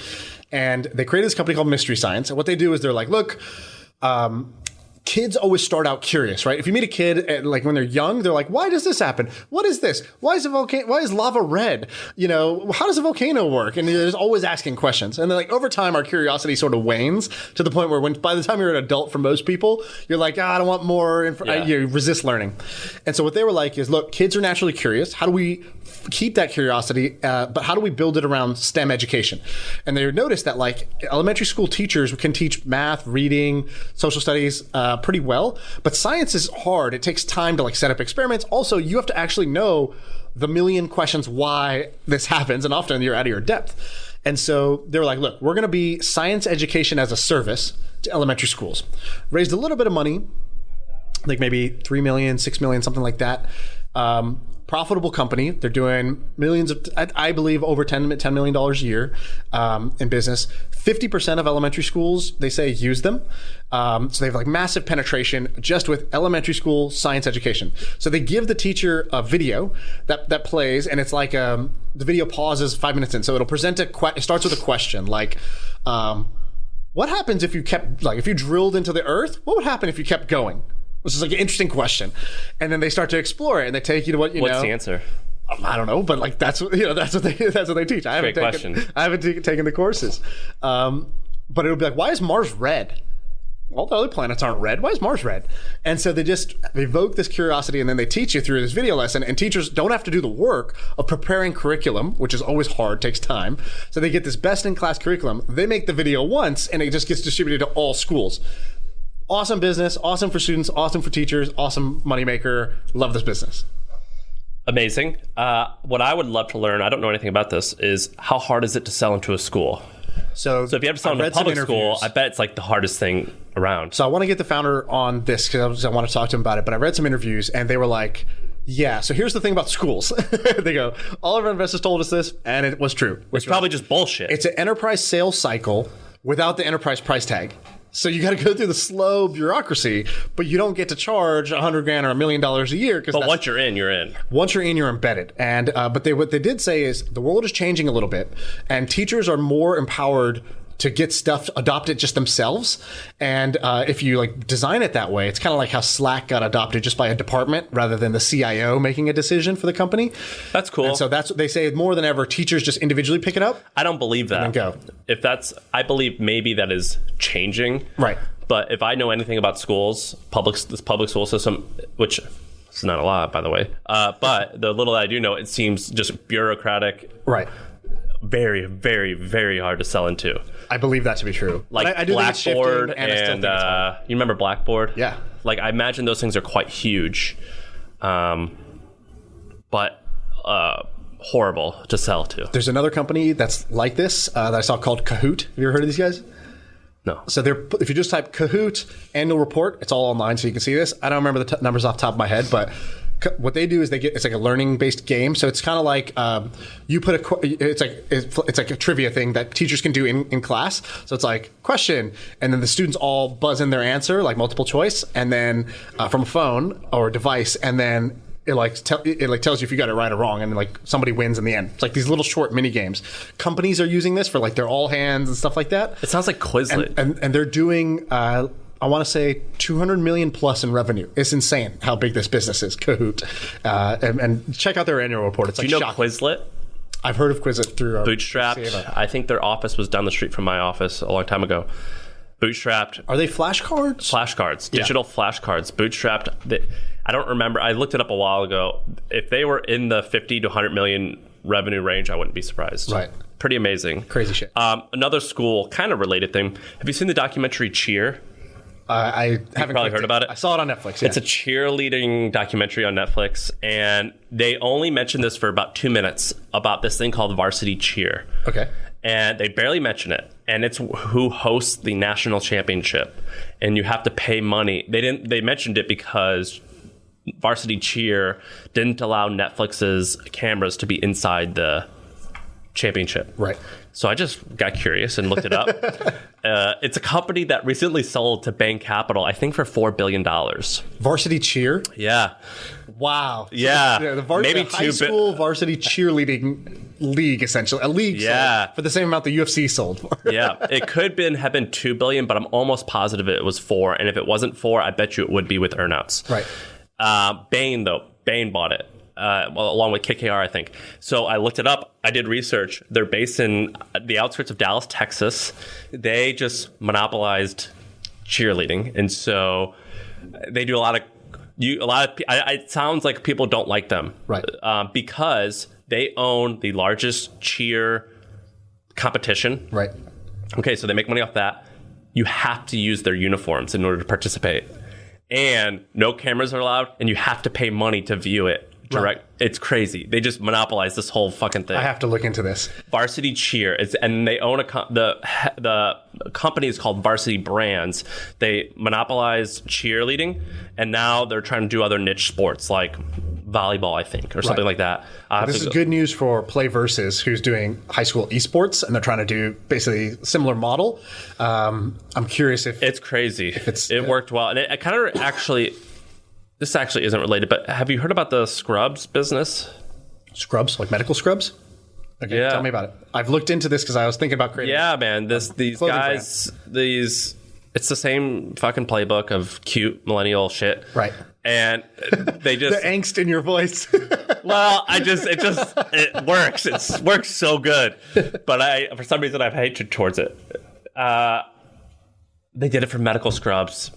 Speaker 1: And they created this company called Mystery Science. And what they do is they're like, look, kids always start out curious, right? If you meet a kid like when they're young, they're like, why does this happen? What is this? Why is lava red? How does a volcano work? And they're just always asking questions. And then like over time, our curiosity sort of wanes to the point where by the time you're an adult for most people, you're like, I don't want more. You resist learning. And so what they were like is, look, kids are naturally curious. How do we keep that curiosity, but how do we build it around STEM education? And they noticed that like elementary school teachers can teach math, reading, social studies pretty well, but science is hard. It takes time to like set up experiments. Also, you have to actually know the million questions why this happens, and often you're out of your depth. And so they were like, look, we're going to be science education as a service to elementary schools. Raised a little bit of money, like maybe 3 million, 6 million, something like that. Profitable company. They're doing millions of, I believe, over $10 million a year in business. 50% of elementary schools, they say, use them. So they have like massive penetration just with elementary school science education. So they give the teacher a video that plays, and it's like the video pauses 5 minutes in. So it'll present it starts with a question like, what happens if you if you drilled into the earth? What would happen if you kept going? Which is like an interesting question. And then they start to explore it, and they take you to what you know.
Speaker 2: What's the answer?
Speaker 1: I don't know, but like that's what they teach. I haven't taken the courses. But it'll be like, why is Mars red? All the other planets aren't red. Why is Mars red? And so they evoke this curiosity, and then they teach you through this video lesson. And teachers don't have to do the work of preparing curriculum, which is always hard, takes time. So they get this best-in-class curriculum. They make the video once, and it just gets distributed to all schools. Awesome business, awesome for students, awesome for teachers, awesome moneymaker. Love this business.
Speaker 2: Amazing. What I would love to learn, I don't know anything about this, is how hard is it to sell into a school? So if you have to sell into a public school, I bet it's like the hardest thing around.
Speaker 1: So I want to get the founder on this because I want to talk to him about it. But I read some interviews, and they were like, yeah, so here's the thing about schools. They go, all of our investors told us this, and it was true.
Speaker 2: It's probably just bullshit.
Speaker 1: It's an enterprise sales cycle without the enterprise price tag. So you got to go through the slow bureaucracy, but you don't get to charge $100,000 or $1 million a year.
Speaker 2: But once you're in, you're in.
Speaker 1: Once you're in, you're embedded. And but what they did say is the world is changing a little bit, and teachers are more empowered to get stuff adopted just themselves. And if you like design it that way, it's kind of like how Slack got adopted just by a department rather than the CIO making a decision for the company.
Speaker 2: That's cool.
Speaker 1: And so that's what they say. More than ever, teachers just individually pick it up.
Speaker 2: I don't believe that.
Speaker 1: And then go.
Speaker 2: I believe maybe that is changing.
Speaker 1: Right.
Speaker 2: But if I know anything about schools, this public school system, which is not a lot, by the way, but the little that I do know, it seems just bureaucratic.
Speaker 1: Right.
Speaker 2: Very, very, very hard to sell into.
Speaker 1: I believe that to be true.
Speaker 2: Like
Speaker 1: I do
Speaker 2: Blackboard
Speaker 1: think it's shifting, and
Speaker 2: you remember Blackboard?
Speaker 1: Yeah.
Speaker 2: Like I imagine those things are quite huge, but horrible to sell to.
Speaker 1: There's another company that's like this that I saw called Kahoot. Have you ever heard of these guys?
Speaker 2: No.
Speaker 1: So if you just type Kahoot annual report, it's all online, so you can see this. I don't remember the numbers off the top of my head, but what they do is it's like a learning based game. So it's kind of like you put it's like a trivia thing that teachers can do in class. So it's like question, and then the students all buzz in their answer, like multiple choice, and then from a phone or a device, and then it tells you if you got it right or wrong, and then like somebody wins in the end. It's like these little short mini games. Companies are using this for like their all hands and stuff like that.
Speaker 2: It sounds like Quizlet,
Speaker 1: and they're doing. I want to say 200 million plus in revenue. It's insane how big this business is, Kahoot. And check out their annual report. It's like
Speaker 2: do you know
Speaker 1: shocking.
Speaker 2: Quizlet?
Speaker 1: I've heard of Quizlet through
Speaker 2: Bootstrapped. I think their office was down the street from my office a long time ago. Bootstrapped.
Speaker 1: Are they flashcards?
Speaker 2: Flashcards. Digital flashcards. Bootstrapped. I don't remember. I looked it up a while ago. If they were in the 50 to 100 million revenue range, I wouldn't be surprised.
Speaker 1: Right.
Speaker 2: Pretty amazing.
Speaker 1: Crazy shit.
Speaker 2: Another school, kind of related thing. Have you seen the documentary Cheer?
Speaker 1: I haven't
Speaker 2: probably heard about it.
Speaker 1: I saw it on Netflix. Yeah.
Speaker 2: It's a cheerleading documentary on Netflix, and they only mentioned this for about 2 minutes about this thing called Varsity Cheer.
Speaker 1: Okay.
Speaker 2: And they barely mention it, and it's who hosts the national championship, and you have to pay money. They mentioned it because Varsity Cheer didn't allow Netflix's cameras to be inside the championship.
Speaker 1: Right.
Speaker 2: So I just got curious and looked it up. It's a company that recently sold to Bain Capital, I think, for $4 billion.
Speaker 1: Varsity cheer?
Speaker 2: Yeah.
Speaker 1: Wow.
Speaker 2: Yeah.
Speaker 1: So
Speaker 2: Maybe
Speaker 1: the high school varsity cheerleading league, essentially. A league sold for the same amount the UFC sold for.
Speaker 2: Yeah. It could have been $2 billion, but I'm almost positive it was 4. And if it wasn't 4, I bet you it would be with earnouts.
Speaker 1: Right.
Speaker 2: Bain bought it. Along with KKR, I think. So I looked it up. I did research. They're based in the outskirts of Dallas, Texas. They just monopolized cheerleading, and so they do a lot of. It sounds like people don't like them,
Speaker 1: right?
Speaker 2: Because they own the largest cheer competition,
Speaker 1: right? Okay,
Speaker 2: so they make money off that. You have to use their uniforms in order to participate, and no cameras are allowed, and you have to pay money to view it. Direct. Right. It's crazy. They just monopolize this whole fucking thing.
Speaker 1: I have to look into this.
Speaker 2: Varsity Cheer. And they own the company is called Varsity Brands. They monopolize cheerleading, and now they're trying to do other niche sports like volleyball, I think, or something like that.
Speaker 1: This is good news for Play Versus, who's doing high school esports, and they're trying to do basically a similar model. I'm curious if
Speaker 2: it's crazy. It worked well, and it kind of actually. This actually isn't related, but have you heard about the scrubs business?
Speaker 1: Scrubs? Like medical scrubs? Okay, yeah. Tell me about it. I've looked into this because I was thinking about creating.
Speaker 2: Yeah, man. These guys, it's the same fucking playbook of cute millennial shit.
Speaker 1: Right.
Speaker 2: And they just...
Speaker 1: the angst in your voice.
Speaker 2: Well, it works. It works so good. But for some reason, I have hatred towards it. They did it for medical scrubs.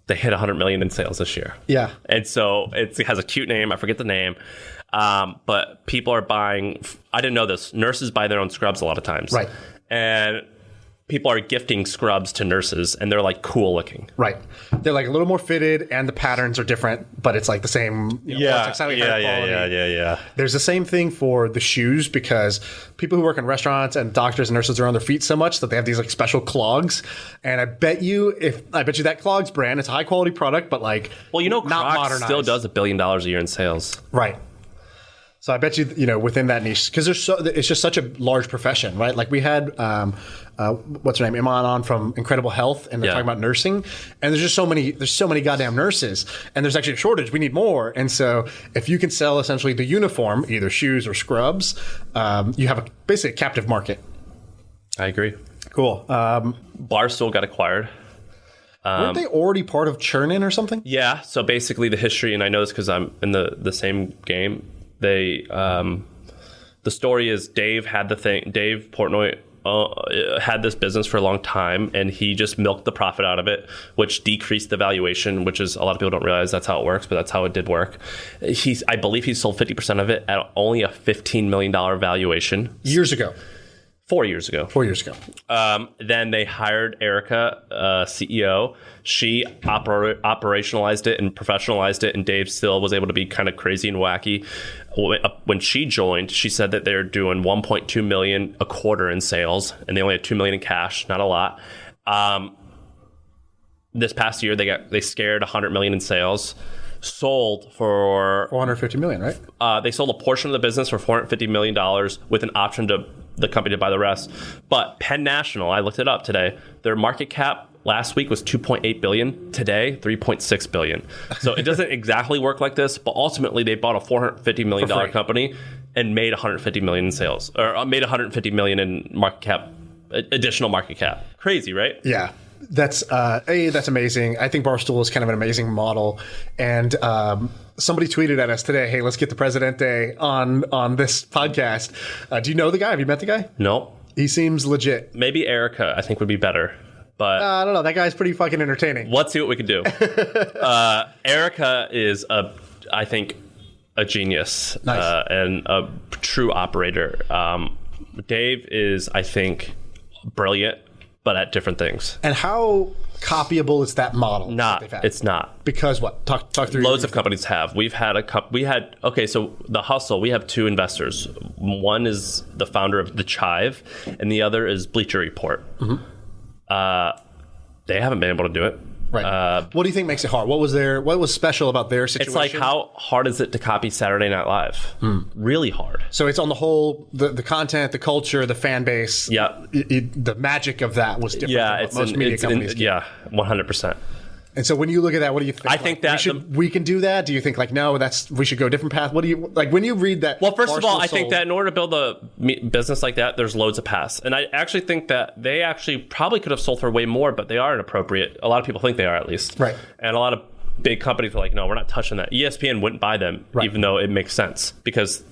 Speaker 2: They hit 100 million in sales this year.
Speaker 1: Yeah.
Speaker 2: And so it has a cute name. I forget the name. But people are buying, I didn't know this. Nurses buy their own scrubs a lot of times.
Speaker 1: Right.
Speaker 2: And people are gifting scrubs to nurses, and they're like cool looking.
Speaker 1: Right. They're like a little more fitted, and the patterns are different, but it's like the same.
Speaker 2: Yeah.
Speaker 1: There's the same thing for the shoes, because people who work in restaurants and doctors and nurses are on their feet so much that they have these like special clogs. And I bet you that clogs brand, it's a high quality product, but like,
Speaker 2: well,
Speaker 1: not
Speaker 2: Crocs
Speaker 1: modernized.
Speaker 2: Still does $1 billion a year in sales.
Speaker 1: Right. So I bet you, within that niche, because it's just such a large profession, right? Like we had, what's her name, Iman on from Incredible Health, and they're talking about nursing, and there's so many goddamn nurses, and there's actually a shortage. We need more, and so if you can sell essentially the uniform, either shoes or scrubs, you have basically a captive market.
Speaker 2: I agree.
Speaker 1: Cool.
Speaker 2: Barstool got acquired.
Speaker 1: Weren't they already part of Churnin or something?
Speaker 2: Yeah. So basically, the history, and I know this because I'm in the same game. They the story is Dave Portnoy had this business for a long time, and he just milked the profit out of it, which decreased the valuation, which is a lot of people don't realize that's how it works, but that's how it did work. I believe he sold 50% of it at only a $15 million valuation.
Speaker 1: Years ago.
Speaker 2: 4 years ago.
Speaker 1: 4 years ago.
Speaker 2: Then they hired Erica, CEO. She operationalized it and professionalized it, and Dave still was able to be kind of crazy and wacky. When she joined, she said that they're doing $1.2 million a quarter in sales, and they only had $2 million in cash, not a lot. This past year, they scared $100 million in sales. Sold for
Speaker 1: $450 million, right?
Speaker 2: They sold a portion of the business for $450 million with an option to the company to buy the rest. But Penn National, I looked it up today, their market cap last week was $2.8 billion. Today, $3.6 billion. So it doesn't exactly work like this, but ultimately they bought a $450 million company and made $150 million in sales, or made $150 million in market cap, additional market cap. Crazy, right?
Speaker 1: Yeah. That's amazing. I think Barstool is kind of an amazing model. And somebody tweeted at us today, hey, let's get the Presidente on this podcast. Do you know the guy? Have you met the guy?
Speaker 2: No.
Speaker 1: He seems legit.
Speaker 2: Maybe Erica, I think, would be better. But
Speaker 1: I don't know. That guy's pretty fucking entertaining.
Speaker 2: Let's see what we can do. Erica is, I think, a genius.
Speaker 1: Nice.
Speaker 2: And a true operator. Dave is, I think, brilliant, but at different things.
Speaker 1: And how copyable is that model?
Speaker 2: It's not.
Speaker 1: Because what? Talk through.
Speaker 2: Loads of companies have. So the Hustle, we have two investors. One is the founder of The Chive, and the other is Bleacher Report. Mm-hmm. They haven't been able to do it.
Speaker 1: Right. What do you think makes it hard? What was special about their situation?
Speaker 2: It's like, how hard is it to copy Saturday Night Live? Really hard.
Speaker 1: So it's on the whole, the content, the culture, the fan base.
Speaker 2: Yeah.
Speaker 1: The magic of that was different
Speaker 2: Yeah,
Speaker 1: than what most media companies do.
Speaker 2: Yeah, 100%.
Speaker 1: And so when you look at that, what do you think?
Speaker 2: I think that
Speaker 1: we can do that. Do you think like, no, we should go a different path? What do you like when you read that?
Speaker 2: Well, first of all, I think that in order to build a business like that, there's loads of paths. And I actually think that they actually probably could have sold for way more, but they are inappropriate. A lot of people think they are, at least.
Speaker 1: Right.
Speaker 2: And a lot of big companies are like, no, we're not touching that. ESPN wouldn't buy them, even though it makes sense, because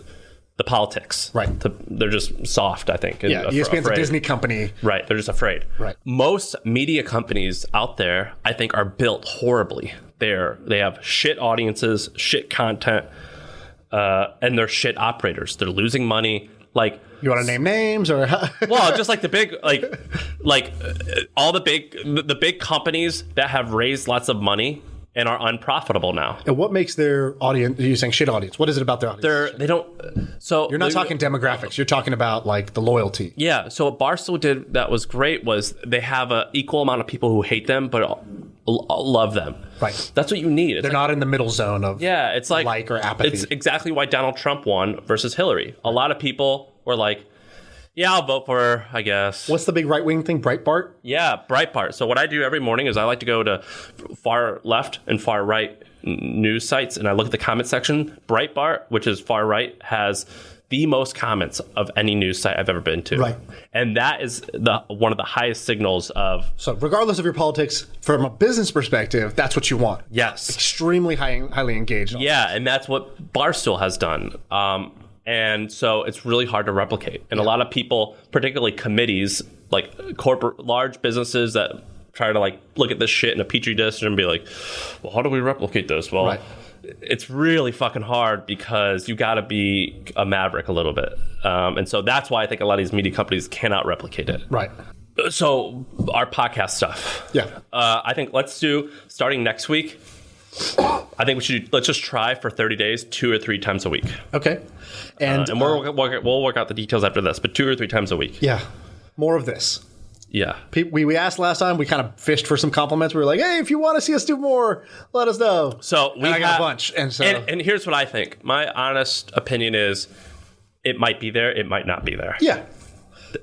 Speaker 2: the politics.
Speaker 1: Right.
Speaker 2: They're just soft, I think.
Speaker 1: Yeah, ESPN's a Disney company.
Speaker 2: Right. They're just afraid.
Speaker 1: Right.
Speaker 2: Most media companies out there, I think, are built horribly. They have shit audiences, shit content, and they're shit operators. They're losing money. Like,
Speaker 1: you want to name names or?
Speaker 2: Well, just like the big, all the big companies that have raised lots of money and are unprofitable now.
Speaker 1: And what makes their audience? You're saying shit audience. What is it about their audience?
Speaker 2: They don't. So
Speaker 1: you're not talking demographics. You're talking about like the loyalty.
Speaker 2: Yeah. So what Barstool did that was great was they have an equal amount of people who hate them but love them.
Speaker 1: Right.
Speaker 2: That's what you need.
Speaker 1: They're not in the middle zone of
Speaker 2: it's like
Speaker 1: or apathy.
Speaker 2: It's exactly why Donald Trump won versus Hillary. A lot of people were like, yeah, I'll vote for her, I guess.
Speaker 1: What's the big right-wing thing? Breitbart?
Speaker 2: Yeah, Breitbart. So what I do every morning is I like to go to far left and far right news sites, and I look at the comment section. Breitbart, which is far right, has the most comments of any news site I've ever been to.
Speaker 1: Right.
Speaker 2: And that is one of the highest signals of...
Speaker 1: So regardless of your politics, from a business perspective, that's what you want.
Speaker 2: Yes.
Speaker 1: Extremely highly engaged.
Speaker 2: Yeah, and that's what Barstool has done. And so it's really hard to replicate. And a lot of people, particularly committees, like large businesses that try to like look at this shit in a petri dish and be like, well, how do we replicate this? Well, it's really fucking hard because you got to be a maverick a little bit. And so that's why I think a lot of these media companies cannot replicate it.
Speaker 1: Right.
Speaker 2: So our podcast stuff.
Speaker 1: Yeah.
Speaker 2: I think let's do, starting next week, I think let's just try for 30 days, 2 or 3 times a week.
Speaker 1: Okay. And
Speaker 2: we'll work out the details after this, but 2 or 3 times a week.
Speaker 1: Yeah. More of this.
Speaker 2: Yeah.
Speaker 1: We asked last time, we kind of fished for some compliments. We were like, hey, if you want to see us do more, let us know.
Speaker 2: So
Speaker 1: I got a bunch.
Speaker 2: And here's what I think. My honest opinion is it might be there, it might not be there.
Speaker 1: Yeah.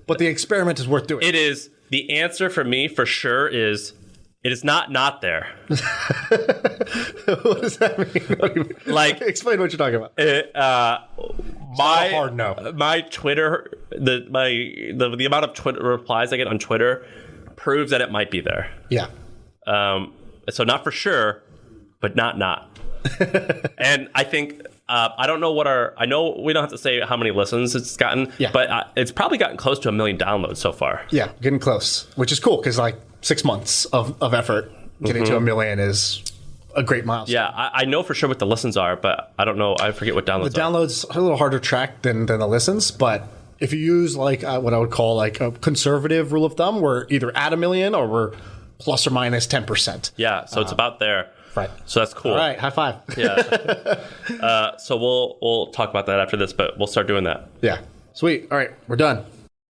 Speaker 1: But the experiment is worth doing.
Speaker 2: It is. The answer for me for sure is it is not there.
Speaker 1: What does that mean? Like, explain what you're talking about.
Speaker 2: My
Speaker 1: hard no.
Speaker 2: My Twitter, the amount of Twitter replies I get on Twitter proves that it might be there.
Speaker 1: Yeah.
Speaker 2: So not for sure, but not. And I think I don't know I know we don't have to say how many listens it's gotten, but it's probably gotten close to 1 million downloads so far.
Speaker 1: Yeah, getting close, which is cool because like 6 months of effort getting to 1 million is a great milestone.
Speaker 2: Yeah, I know for sure what the listens are, but I don't know. I forget what downloads
Speaker 1: The downloads are a little harder to track than the listens, but if you use like what I would call like a conservative rule of thumb, we're either at 1 million or we're plus or minus 10%.
Speaker 2: Yeah, so it's about there.
Speaker 1: Right.
Speaker 2: So that's cool.
Speaker 1: All right, high five.
Speaker 2: Yeah. So we'll talk about that after this, but we'll start doing that.
Speaker 1: Yeah. Sweet. All right, we're done.